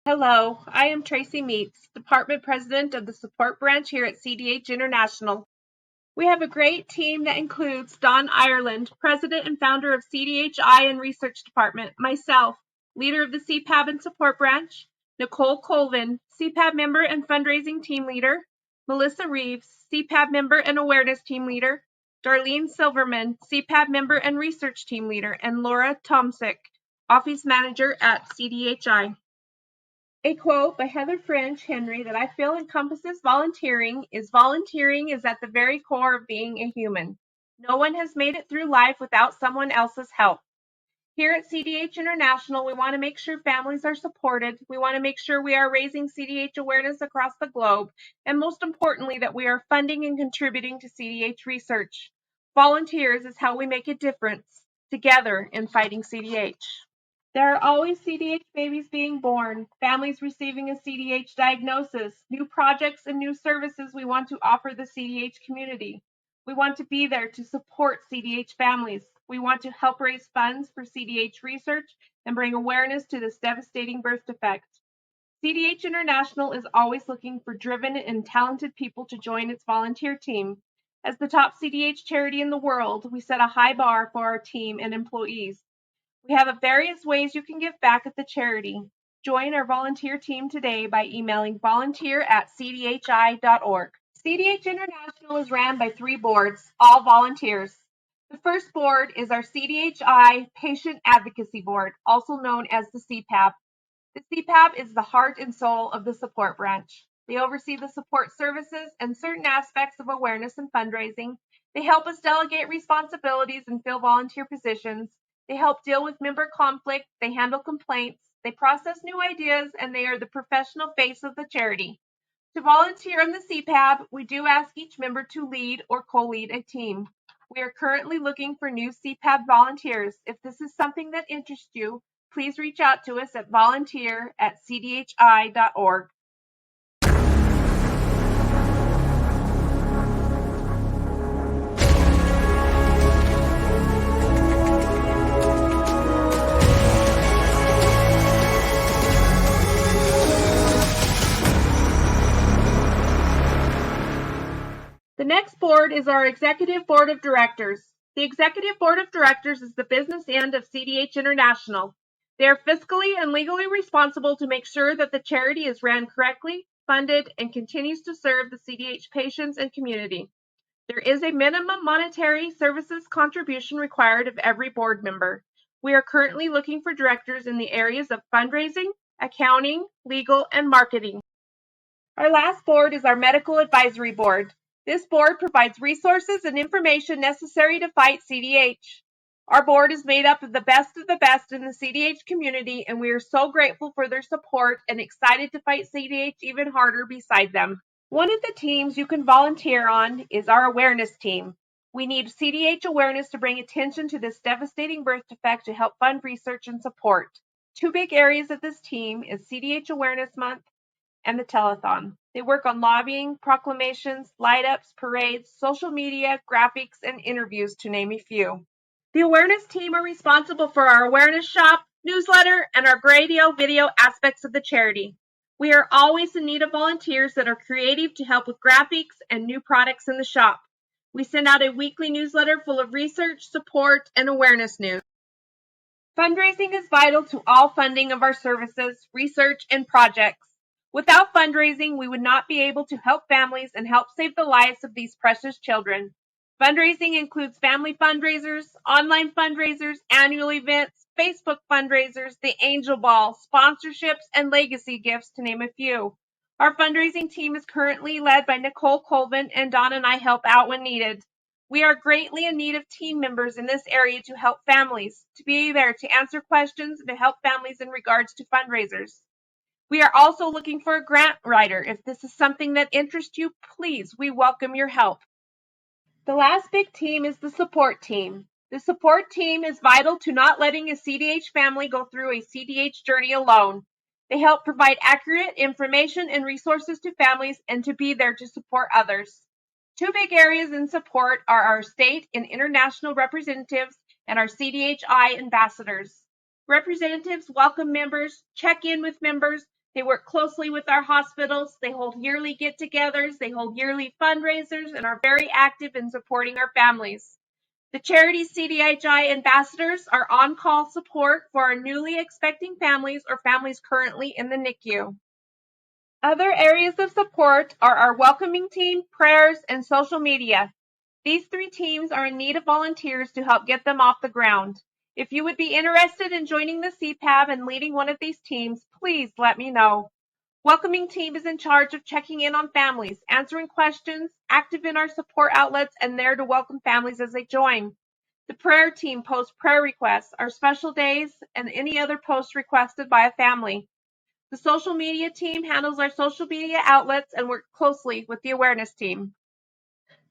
Hello, I am Tracy Meeks, Department President of the Support Branch here at CDH International. We have a great team that includes Don Ireland, President and founder of CDHI and Research Department, myself, leader of the CPAB and Support Branch, Nicole Colvin, CPAB member and fundraising team leader, Melissa Reeves, CPAB member and awareness team leader, Darlene Silverman, CPAB member and research team leader, and Laura Tomsick, office manager at CDHI. A quote by Heather French Henry that I feel encompasses volunteering is at the very core of being a human. No one has made it through life without someone else's help. Here at CDH International, we want to make sure families are supported. We want to make sure we are raising CDH awareness across the globe. And most importantly, that we are funding and contributing to CDH research. Volunteers is how we make a difference together in fighting CDH. There are always CDH babies being born, families receiving a CDH diagnosis, new projects and new services we want to offer the CDH community. We want to be there to support CDH families. We want to help raise funds for CDH research and bring awareness to this devastating birth defect. CDH International is always looking for driven and talented people to join its volunteer team. As the top CDH charity in the world, we set a high bar for our team and employees. We have various ways you can give back at the charity. Join our volunteer team today by emailing volunteer@cdhi.org. CDH International is ran by 3 boards, all volunteers. The first board is our CDHI Patient Advocacy Board, also known as the CPAB. The CPAB is the heart and soul of the support branch. They oversee the support services and certain aspects of awareness and fundraising. They help us delegate responsibilities and fill volunteer positions. They help deal with member conflict, they handle complaints, they process new ideas, and they are the professional face of the charity. To volunteer on the CPAB, we do ask each member to lead or co-lead a team. We are currently looking for new CPAB volunteers. If this is something that interests you, please reach out to us at volunteer@cdhi.org. The next board is our Executive Board of Directors. The Executive Board of Directors is the business end of CDH International. They are fiscally and legally responsible to make sure that the charity is ran correctly, funded, and continues to serve the CDH patients and community. There is a minimum monetary services contribution required of every board member. We are currently looking for directors in the areas of fundraising, accounting, legal, and marketing. Our last board is our Medical Advisory Board. This board provides resources and information necessary to fight CDH. Our board is made up of the best in the CDH community, and we are so grateful for their support and excited to fight CDH even harder beside them. One of the teams you can volunteer on is our awareness team. We need CDH awareness to bring attention to this devastating birth defect to help fund research and support. 2 big areas of this team is CDH Awareness Month and the telethon. They work on lobbying, proclamations, light-ups, parades, social media, graphics, and interviews, to name a few. The awareness team are responsible for our awareness shop, newsletter, and our radio video aspects of the charity. We are always in need of volunteers that are creative to help with graphics and new products in the shop. We send out a weekly newsletter full of research, support, and awareness news. Fundraising is vital to all funding of our services, research, and projects. Without fundraising, we would not be able to help families and help save the lives of these precious children. Fundraising includes family fundraisers, online fundraisers, annual events, Facebook fundraisers, the Angel Ball, sponsorships, and legacy gifts, to name a few. Our fundraising team is currently led by Nicole Colvin, and Don and I help out when needed. We are greatly in need of team members in this area to help families, to be there to answer questions, and to help families in regards to fundraisers. We are also looking for a grant writer. If this is something that interests you, please, we welcome your help. The last big team is the support team. The support team is vital to not letting a CDH family go through a CDH journey alone. They help provide accurate information and resources to families and to be there to support others. 2 big areas in support are our state and international representatives and our CDHI ambassadors. Representatives welcome members, check in with members, They work closely with our hospitals. They hold yearly get-togethers. They hold yearly fundraisers and are very active in supporting our families. The charity CDHI ambassadors are on-call support for our newly expecting families or families currently in the NICU. Other areas of support are our welcoming team, prayers, and social media. These 3 teams are in need of volunteers to help get them off the ground. If you would be interested in joining the CPAB and leading one of these teams, please let me know. Welcoming team is in charge of checking in on families, answering questions, active in our support outlets, and there to welcome families as they join. The prayer team posts prayer requests, our special days, and any other posts requested by a family. The social media team handles our social media outlets and works closely with the awareness team.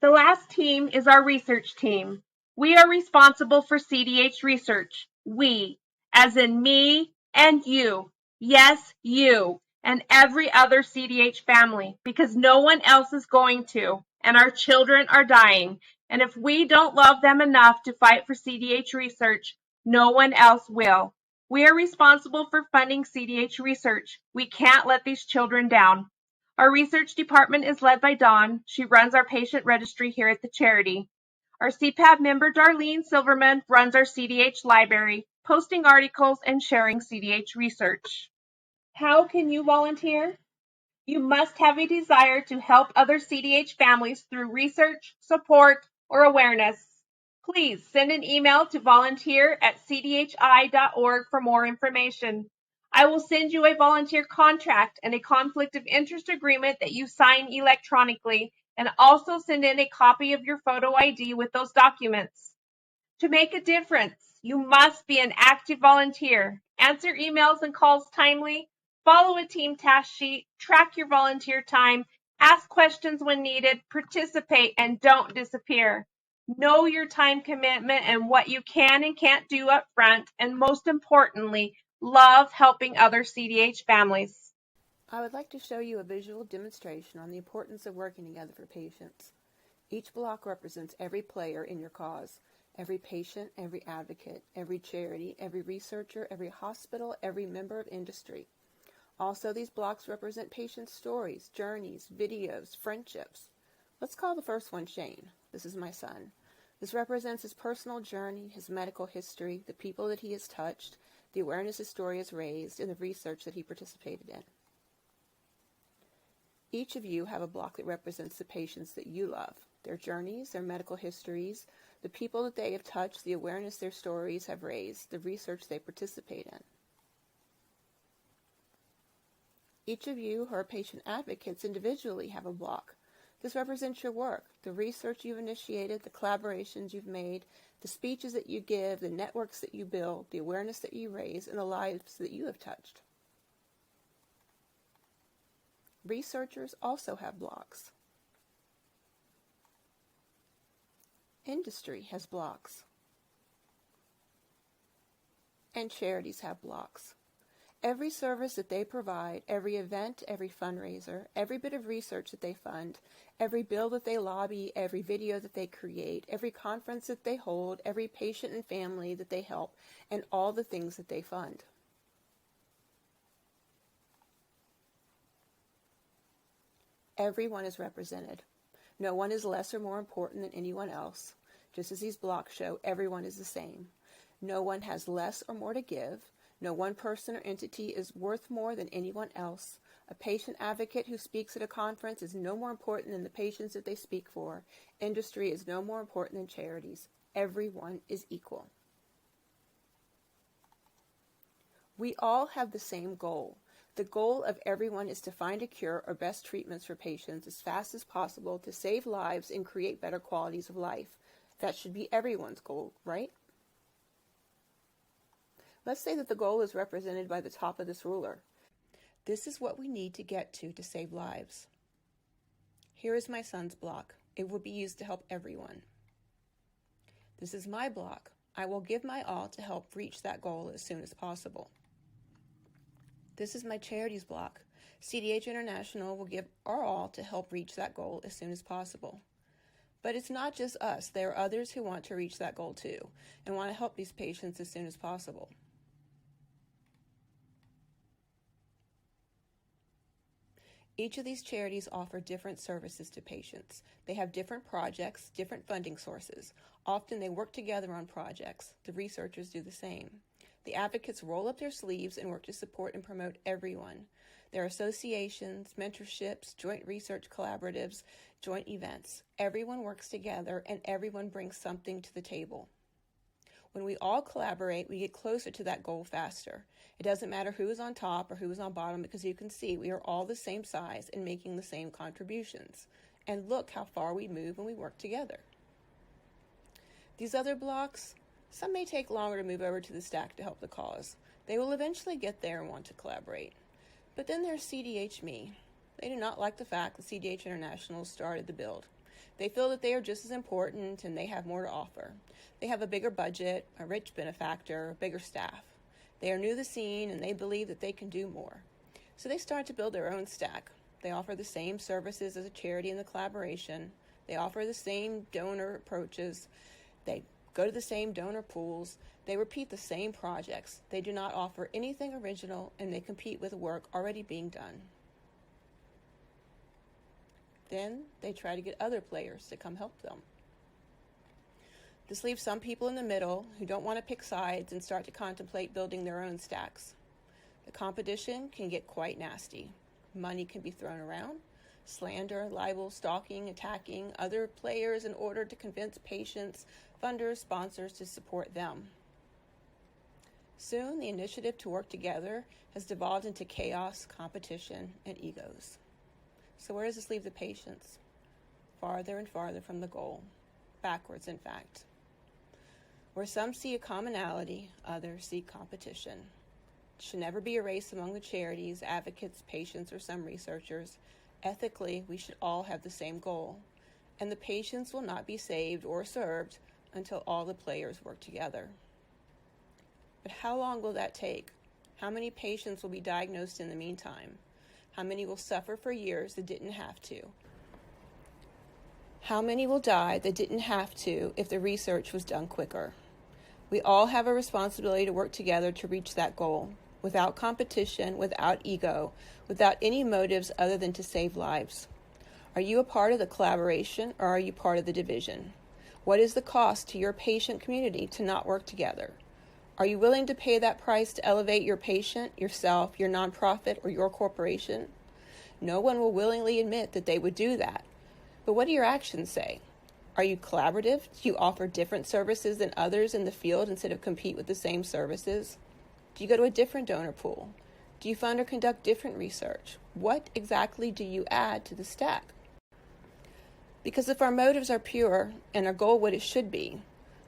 The last team is our research team. We are responsible for CDH research. We, as in me and you. Yes, you and every other CDH family, because no one else is going to, and our children are dying. And if we don't love them enough to fight for CDH research, no one else will. We are responsible for funding CDH research. We can't let these children down. Our research department is led by Dawn. She runs our patient registry here at the charity. Our CPAB member, Darlene Silverman, runs our CDH library, posting articles and sharing CDH research. How can you volunteer? You must have a desire to help other CDH families through research, support, or awareness. Please send an email to volunteer@cdhi.org for more information. I will send you a volunteer contract and a conflict of interest agreement that you sign electronically, and also send in a copy of your photo ID with those documents. To make a difference, you must be an active volunteer. Answer emails and calls timely. Follow a team task sheet, track your volunteer time, ask questions when needed, participate, and don't disappear. Know your time commitment and what you can and can't do up front, and most importantly, love helping other CDH families. I would like to show you a visual demonstration on the importance of working together for patients. Each block represents every player in your cause, every patient, every advocate, every charity, every researcher, every hospital, every member of industry. Also, these blocks represent patients' stories, journeys, videos, friendships. Let's call the first one Shane. This is my son. This represents his personal journey, his medical history, the people that he has touched, the awareness his story has raised, and the research that he participated in. Each of you have a block that represents the patients that you love, their journeys, their medical histories, the people that they have touched, the awareness their stories have raised, the research they participate in. Each of you who are patient advocates individually have a block. This represents your work, the research you've initiated, the collaborations you've made, the speeches that you give, the networks that you build, the awareness that you raise, and the lives that you have touched. Researchers also have blocks. Industry has blocks. And charities have blocks. Every service that they provide, every event, every fundraiser, every bit of research that they fund, every bill that they lobby, every video that they create, every conference that they hold, every patient and family that they help, and all the things that they fund. Everyone is represented. No one is less or more important than anyone else. Just as these blocks show, everyone is the same. No one has less or more to give. No one person or entity is worth more than anyone else. A patient advocate who speaks at a conference is no more important than the patients that they speak for. Industry is no more important than charities. Everyone is equal. We all have the same goal. The goal of everyone is to find a cure or best treatments for patients as fast as possible to save lives and create better qualities of life. That should be everyone's goal, right? Let's say that the goal is represented by the top of this ruler. This is what we need to get to save lives. Here is my son's block. It will be used to help everyone. This is my block. I will give my all to help reach that goal as soon as possible. This is my charities block. CDH International will give our all to help reach that goal as soon as possible. But it's not just us. There are others who want to reach that goal too and want to help these patients as soon as possible. Each of these charities offer different services to patients. They have different projects, different funding sources. Often they work together on projects. The researchers do the same. The advocates roll up their sleeves and work to support and promote everyone. There are associations, mentorships, joint research collaboratives, joint events. Everyone works together and everyone brings something to the table. When we all collaborate, we get closer to that goal faster. It doesn't matter who is on top or who is on bottom, because you can see we are all the same size and making the same contributions. And look how far we move when we work together. These other blocks, some may take longer to move over to the stack to help the cause. They will eventually get there and want to collaborate. But then there's CDH Me. They do not like the fact that CDH International started the build. They feel that they are just as important and they have more to offer. They have a bigger budget, a rich benefactor, a bigger staff. They are new to the scene and they believe that they can do more. So they start to build their own stack. They offer the same services as a charity in the collaboration. They offer the same donor approaches. They go to the same donor pools. They repeat the same projects. They do not offer anything original and they compete with work already being done. Then they try to get other players to come help them. This leaves some people in the middle who don't want to pick sides and start to contemplate building their own stacks. The competition can get quite nasty. Money can be thrown around, slander, libel, stalking, attacking other players in order to convince patients, funders, sponsors to support them. Soon, the initiative to work together has devolved into chaos, competition, and egos. So where does this leave the patients? Farther and farther from the goal. Backwards, in fact. Where some see a commonality, others see competition. It should never be a race among the charities, advocates, patients, or some researchers. Ethically, we should all have the same goal, and the patients will not be saved or served until all the players work together. But how long will that take? How many patients will be diagnosed in the meantime? How many will suffer for years that didn't have to? How many will die that didn't have to if the research was done quicker? We all have a responsibility to work together to reach that goal, without competition, without ego, without any motives other than to save lives. Are you a part of the collaboration or are you part of the division? What is the cost to your patient community to not work together? Are you willing to pay that price to elevate your patient, yourself, your nonprofit, or your corporation? No one will willingly admit that they would do that. But what do your actions say? Are you collaborative? Do you offer different services than others in the field instead of compete with the same services? Do you go to a different donor pool? Do you fund or conduct different research? What exactly do you add to the stack? Because if our motives are pure and our goal what it should be,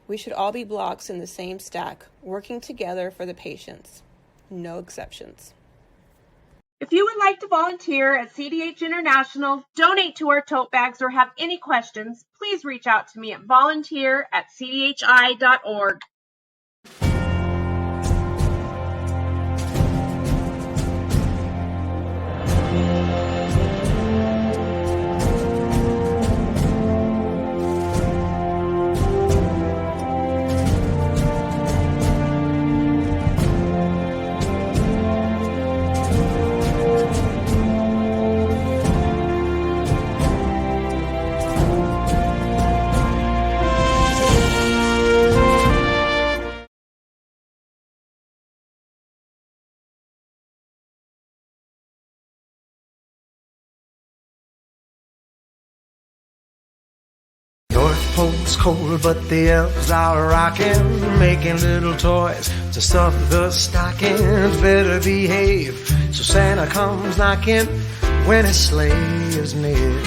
we should all be blocks in the same stack, working together for the patients. No exceptions. If you would like to volunteer at CDH International, donate to our tote bags, or have any questions, please reach out to me at volunteer@cdhi.org. North Pole's cold, but the elves are rocking, making little toys to stuff the stockings. Better behave, so Santa comes knocking when his sleigh is near.